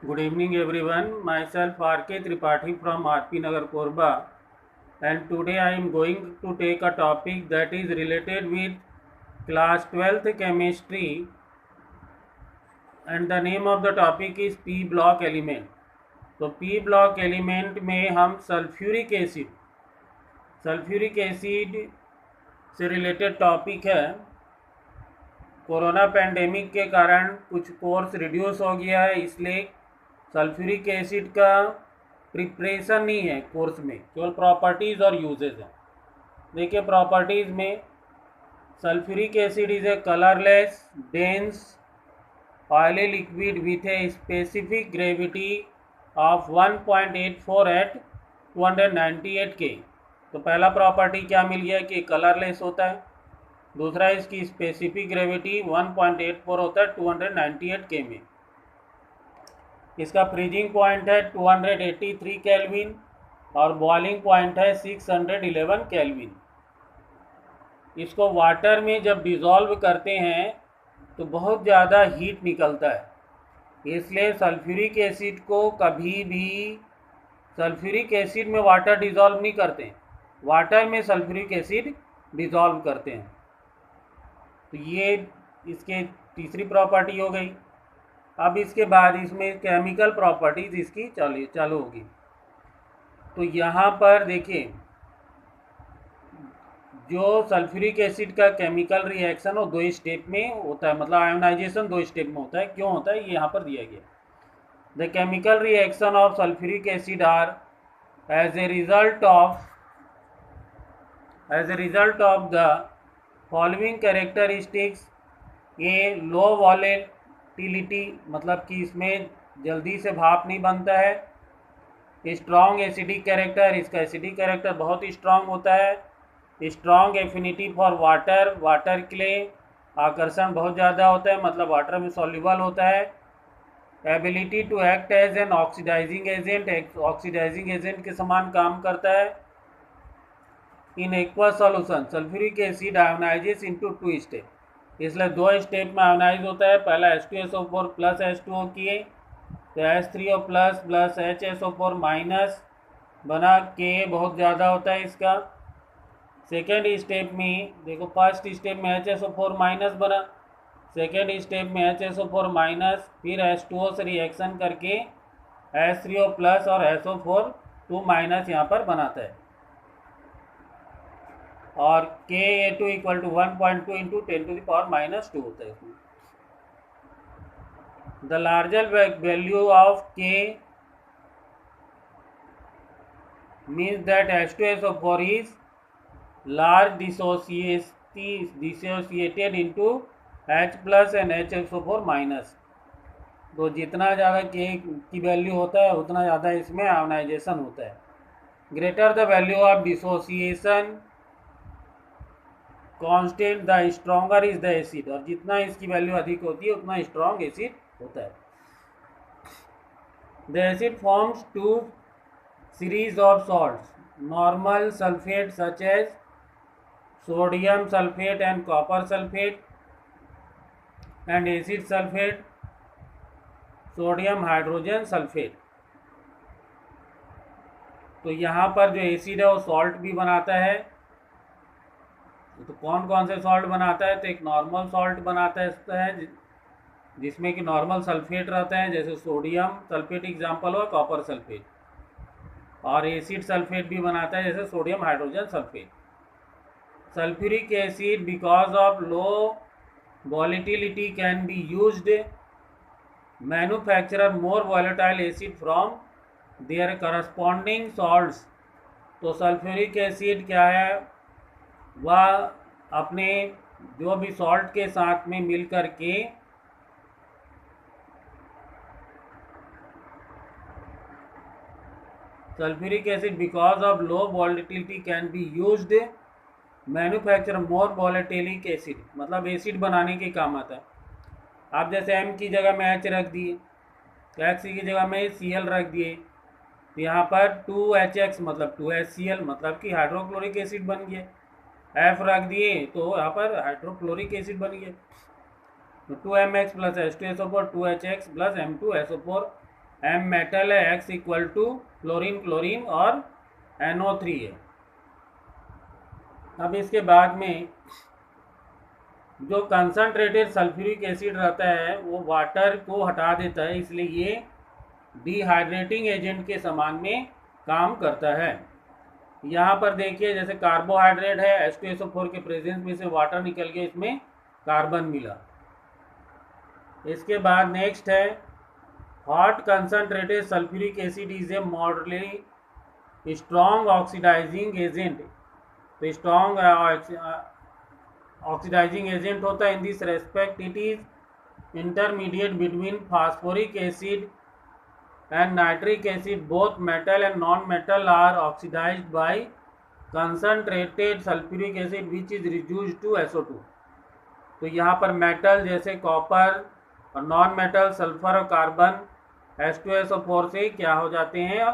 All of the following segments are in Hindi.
Good evening everyone. Myself R.K. Tripathi from R.P. Nagar Korba, and today I am going to take a topic that is related with class 12th chemistry, and the name of the topic is P block element. तो P block element में हम सल्फ्यूरिक एसिड से रिलेटेड टॉपिक है। कोरोना पैंडेमिक के कारण कुछ कोर्स रिड्यूस हो गया है, इसलिए सल्फ्यूरिक एसिड का प्रिपरेशन नहीं है कोर्स में, केवल प्रॉपर्टीज़ और यूजेज हैं। देखिए प्रॉपर्टीज़ में sulphuric acid is a colourless dense oily liquid with a specific gravity of 1.84 at 298 K. तो पहला प्रॉपर्टी क्या मिल गया कि कलरलेस होता है, दूसरा इसकी स्पेसिफिक ग्रेविटी 1.84 होता है 298 के में। इसका फ्रीजिंग पॉइंट है 283 केल्विन और बॉइलिंग पॉइंट है 611 केल्विन। इसको वाटर में जब डिज़ोल्व करते हैं तो बहुत ज़्यादा हीट निकलता है, इसलिए सल्फ्यूरिक एसिड को कभी भी सल्फ्यूरिक एसिड में वाटर डिज़ोल्व नहीं करते हैं, वाटर में सल्फ्यूरिक एसिड डिज़ोल्व करते हैं। तो ये इसके तीसरी प्रॉपर्टी हो गई। अब इसके बाद इसमें केमिकल प्रॉपर्टीज़ इसकी चालू होगी। तो यहाँ पर देखिए जो सल्फ्यूरिक एसिड का केमिकल रिएक्शन वो 2 स्टेप में होता है, मतलब आयोनाइजेशन 2 स्टेप में होता है। क्यों होता है ये यहाँ पर दिया गया। The chemical reaction of sulphuric acid are as a result of the following characteristics. ये लो वॉलेटिलिटी, मतलब कि इसमें जल्दी से भाप नहीं बनता है। स्ट्रॉन्ग एसिडिक कैरेक्टर, इसका एसिडिक कैरेक्टर बहुत स्ट्रॉन्ग होता है। Strong affinity for water, water के लिए आकर्षण बहुत ज़्यादा होता है, मतलब वाटर में सॉल्युबल होता है। Ability to act as an oxidising agent, oxidising agent के समान काम करता है। In aqueous solution sulphuric acid ionises into 2 step, इसलिए 2 स्टेप में आयोनाइज होता है। पहला H2SO4 प्लस H2O किए तो H3O plus plus HSO4 minus बना, के बहुत ज़्यादा होता है इसका। सेकेंड स्टेप में देखो, फर्स्ट स्टेप में HSO4 माइनस बना, सेकेंड स्टेप में HSO4 माइनस, फिर H2O से रिएक्शन करके H3O प्लस और SO4 2 माइनस यहाँ पर बनाता है। और Ka2 इक्वल टू 1.2 इंटू 10⁻⁻² होता है इसमें। The larger value of K means that H2SO4 is large dissociated into H plus and HSO4 minus. तो जितना ज़्यादा K की वैल्यू होता है उतना ज़्यादा इसमें आयोनाइजेशन होता है। Greater the value of dissociation constant the stronger is the acid, और जितना इसकी वैल्यू अधिक होती है उतना स्ट्रॉन्ग एसिड होता है। The acid forms 2 series of salts, normal sulphate such as sodium sulfate and copper sulfate, and acid sulfate, sodium hydrogen sulfate। तो यहाँ पर जो एसिड है वो सॉल्ट भी बनाता है। तो कौन कौन से सॉल्ट बनाता है, तो एक नॉर्मल सॉल्ट बनाता है जिसमें कि नॉर्मल सल्फेट रहता है, जैसे सोडियम सल्फेट एग्जाम्पल हुआ कॉपर सल्फेट, और एसिड सल्फेट भी बनाता है जैसे sodium hydrogen sulphate. Sulfuric acid, because of low volatility, can be used manufacture more volatile acid from their corresponding salts। तो सल्फ्यूरिक एसिड क्या है, वह अपने जो भी सॉल्ट के साथ में मिल कर के sulphuric acid because of low volatility can be used manufacture more volatile acid, मतलब एसिड बनाने के काम आता है। आप जैसे M की जगह में H रख दिए, X की जगह में Cl रख दिए, तो यहाँ पर 2HX मतलब 2HCl, मतलब कि हाइड्रोक्लोरिक एसिड बन गया। F रख दिए तो यहाँ पर हाइड्रोक्लोरिक एसिड बन गया। तो 2MX plus H2SO4 2HX plus M2SO4 M metal है, X equal to chlorine chlorine और NO3 है। अब इसके बाद में जो कंसनट्रेटेड सल्फ्यूरिक एसिड रहता है वो वाटर को हटा देता है, इसलिए ये डिहाइड्रेटिंग एजेंट के समान में काम करता है। यहाँ पर देखिए जैसे कार्बोहाइड्रेट है, H2SO4 के प्रेजेंस में से वाटर निकल के इसमें कार्बन मिला। इसके बाद नेक्स्ट है hot concentrated sulphuric acid is a moderately strong oxidising agent. तो स्ट्रॉन्ग ऑक्सीडाइजिंग एजेंट होता है। In this respect it is intermediate between phosphoric acid and nitric acid. Both metal and non-metal are oxidized by concentrated sulfuric acid which is reduced to SO2. तो यहाँ पर मेटल जैसे कॉपर और नॉन मेटल सल्फर और कार्बन H2SO4 से क्या हो जाते हैं,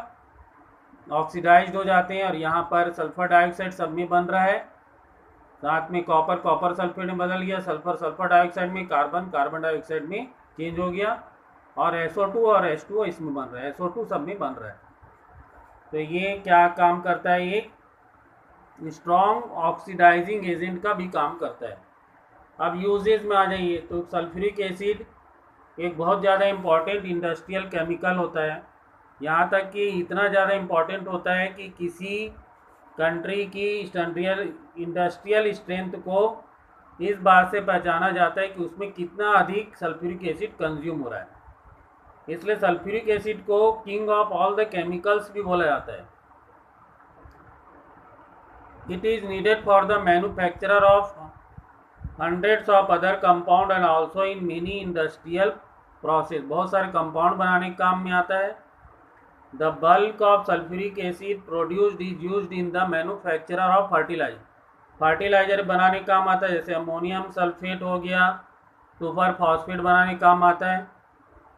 ऑक्सीडाइज्ड हो जाते हैं, और यहाँ पर सल्फर डाइऑक्साइड सब में बन रहा है, साथ में कॉपर कॉपर सल्फेट में बदल गया, सल्फर सल्फर डाइऑक्साइड में, कार्बन कार्बन डाइऑक्साइड में चेंज हो गया, और SO2 और H2O इसमें बन रहा है, SO2 सब में बन रहा है। तो ये क्या काम करता है, एक स्ट्रॉन्ग ऑक्सीडाइजिंग एजेंट का भी काम करता है। अब यूजेज में आ जाइए तो सल्फ्यूरिक एसिड एक बहुत ज़्यादा इम्पॉर्टेंट इंडस्ट्रियल केमिकल होता है। यहाँ तक कि इतना ज़्यादा इम्पॉर्टेंट होता है कि किसी कंट्री की इंडस्ट्रियल स्ट्रेंथ को इस बात से पहचाना जाता है कि उसमें कितना अधिक सल्फ्यूरिक एसिड कंज्यूम हो रहा है। इसलिए सल्फ्यूरिक एसिड को king of all the chemicals भी बोला जाता है। It is needed for the manufacturer of hundreds of other compound and also in many industrial process. बहुत सारे कंपाउंड बनाने के काम में आता है। The bulk of sulphuric acid produced is used in the manufacturer of fertiliser. Fertiliser बनाने का काम आता है, जैसे अमोनियम सल्फेट हो गया, सुपर फॉस्फेट बनाने का काम आता है।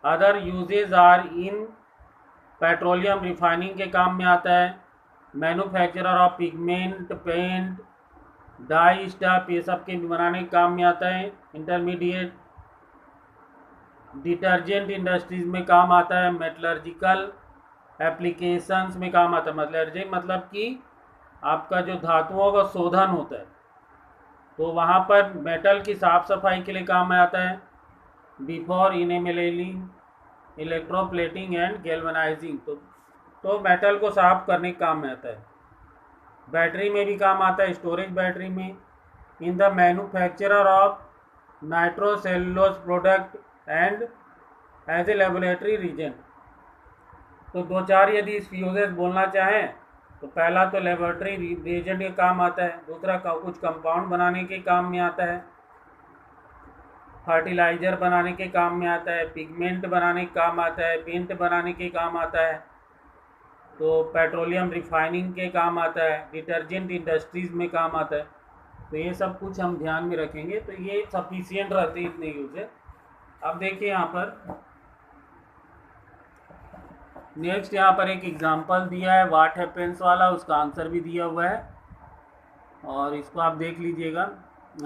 Other usages are in petroleum refining के काम में आता है, manufacturer of pigment, paint, dye stuff, ये सब के बनाने के काम में आता है। इंटरमीडिएट डिटर्जेंट इंडस्ट्रीज में काम आता है, मेटलर्जिकल एप्लीकेशंस में काम आता है। मेटलर्जी मतलब कि आपका जो धातुओं का शोधन होता है, तो वहाँ पर मेटल की साफ सफाई के लिए काम में आता है। बिफोर इनेमेलिंग, इलेक्ट्रोप्लेटिंग एंड गैल्वेनाइजिंग, तो मेटल को साफ करने के काम में आता है। बैटरी में भी काम आता है, स्टोरेज बैटरी में। In the manufacturer of nitrocellulose product and as a laboratory reagent. तो दो चार यदि इस यूजेस बोलना चाहें तो पहला तो लेबोरेटरी रीजेंट के काम आता है, दूसरा कुछ कंपाउंड बनाने के काम में आता है, फर्टिलाइज़र बनाने के काम में आता है, पिगमेंट बनाने के काम आता है, पेंट बनाने के काम आता है, तो पेट्रोलियम रिफाइनिंग के काम आता है, डिटर्जेंट इंडस्ट्रीज़ में काम आता है। तो ये सब कुछ हम ध्यान में रखेंगे, तो ये सफिशिएंट रहते हैं इतने यूज़। अब देखिए यहाँ पर नेक्स्ट, यहाँ पर एक एग्जांपल दिया है व्हाट हैपेंस वाला, उसका आंसर भी दिया हुआ है और इसको आप देख लीजिएगा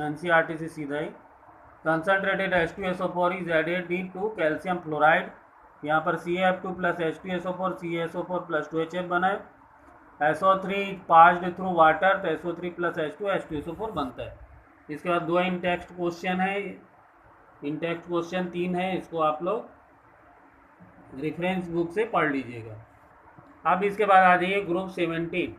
NCERT से सीधा ही। Concentrated H2SO4 is added to calcium fluoride. यहाँ पर CaF2 plus H2SO4 CaSO4 plus 2HF बना है। SO3 पास्ड थ्रू वाटर, तो SO3 प्लस H2 H2SO4 बनता है। इसके बाद दो इन टेक्स्ट क्वेश्चन है, इन टेक्स्ट क्वेश्चन 3 है, इसको आप लोग रेफरेंस बुक से पढ़ लीजिएगा। अब इसके बाद आ जाइए ग्रुप 17।